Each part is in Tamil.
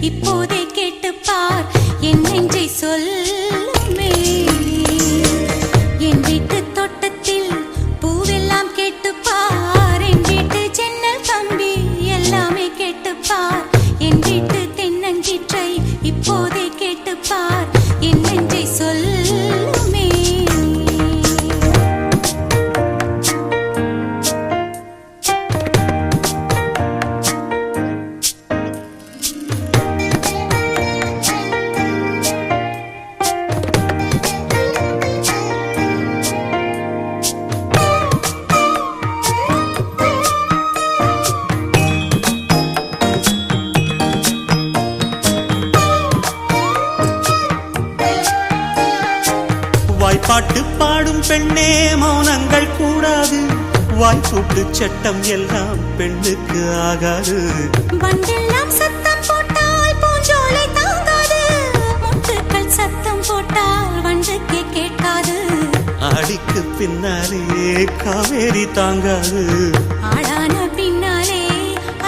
இப்போதே கேட்டுப் பார் என் நெஞ்சை சொல்லுமே. என் வீட்டு தோட்டத்தில் பூவெல்லாம் கேட்டுப் பார், என் வீட்டு ஜன்னல் கம்பி எல்லாமே கேட்டுப் பார், என் வீட்டு தென்னங்கீற்றை இப்போதே கேட்டுப் பார் என் நெஞ்சை சொல்லுமே. பாட்டு பாடும் பெண்ணே மௌனங்கள் கூடாது, வாய்ப்பூட்டு சட்டம் எல்லாம் பெண்ணுக்கு ஆகாது. வண்டெல்லாம் சத்தம் போட்டால் பூஞ்சோலை தாங்காது, முட்டுக்கள் சத்தம் போட்டால் வண்டுக்கே கேட்காது. ஆடிக்கு பின்னாலே காவேரி தாங்காது, ஆடான பின்னாலே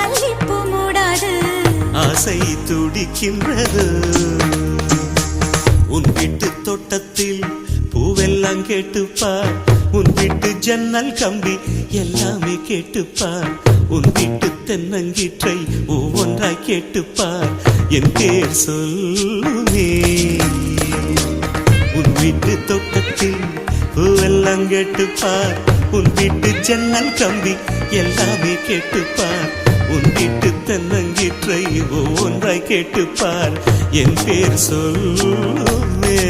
அல்லிப்பூ மூடாது. ஆசை துடிக்கின்றது. உன் வீட்டு தோட்டத்தில் பூவெல்லாம் கேட்டுப்பார், உன் வீட்டு ஜன்னல் கம்பி எல்லாமே கேட்டுப்பார், உன் வீட்டு தென்னங்கீற்றை ஒவ்வொன்றாய் கேட்டுப்பார் என் பேர் சொல்லுமே. உன் வீட்டு தோட்டத்தில் பூவெல்லாம் கேட்டுப்பார், உன் வீட்டு ஜன்னல் கம்பி எல்லாமே கேட்டுப்பார், உன் வீட்டு தென்னங்கீற்றை ஒவ்வொன்றாய் கேட்டுப்பார் என் பேர் சொல்லுமே.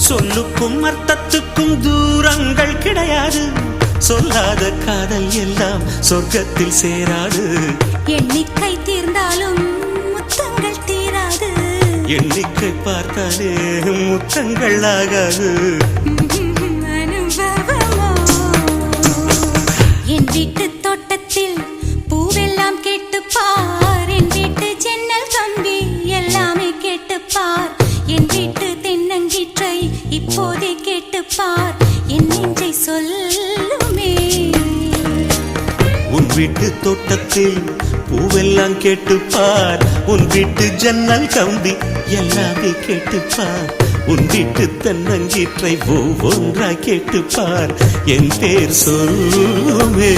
சொல்லுக்கும் அர்த்தத்துக்கும் தூரங்கள் கிடையாது, சொல்லாத காதல் எல்லாம் சொர்க்கத்தில் சேராது. எண்ணிக்கை தீர்ந்தாலும் முத்தங்கள் தீராது, எண்ணிக்கை பார்த்தாலே முத்தங்கள் ஆகாது. என் வீட்டு தோட்டத்தில் பூவெல்லாம் கேட்டுப்பார், என் வீட்டு ஜன்னல் கம்பி எல்லாமே கேட்டுப்பார், என் வீட்டு தென்னங்கீற்றை இப்போதே கேட்டுப்பார் என் நெஞ்சை சொல்லுமே. உன் வீட்டு தோட்டத்தில் பூவெல்லாம் கேட்டுப்பார், உன் வீட்டு ஜன்னல் கம்பி எல்லாமே கேட்டுப்பார், உன் வீட்டு தென்னங்கீற்றை ஒவ்வொன்றாய் கேட்டுப்பார் என் பேர் சொல்லுமே.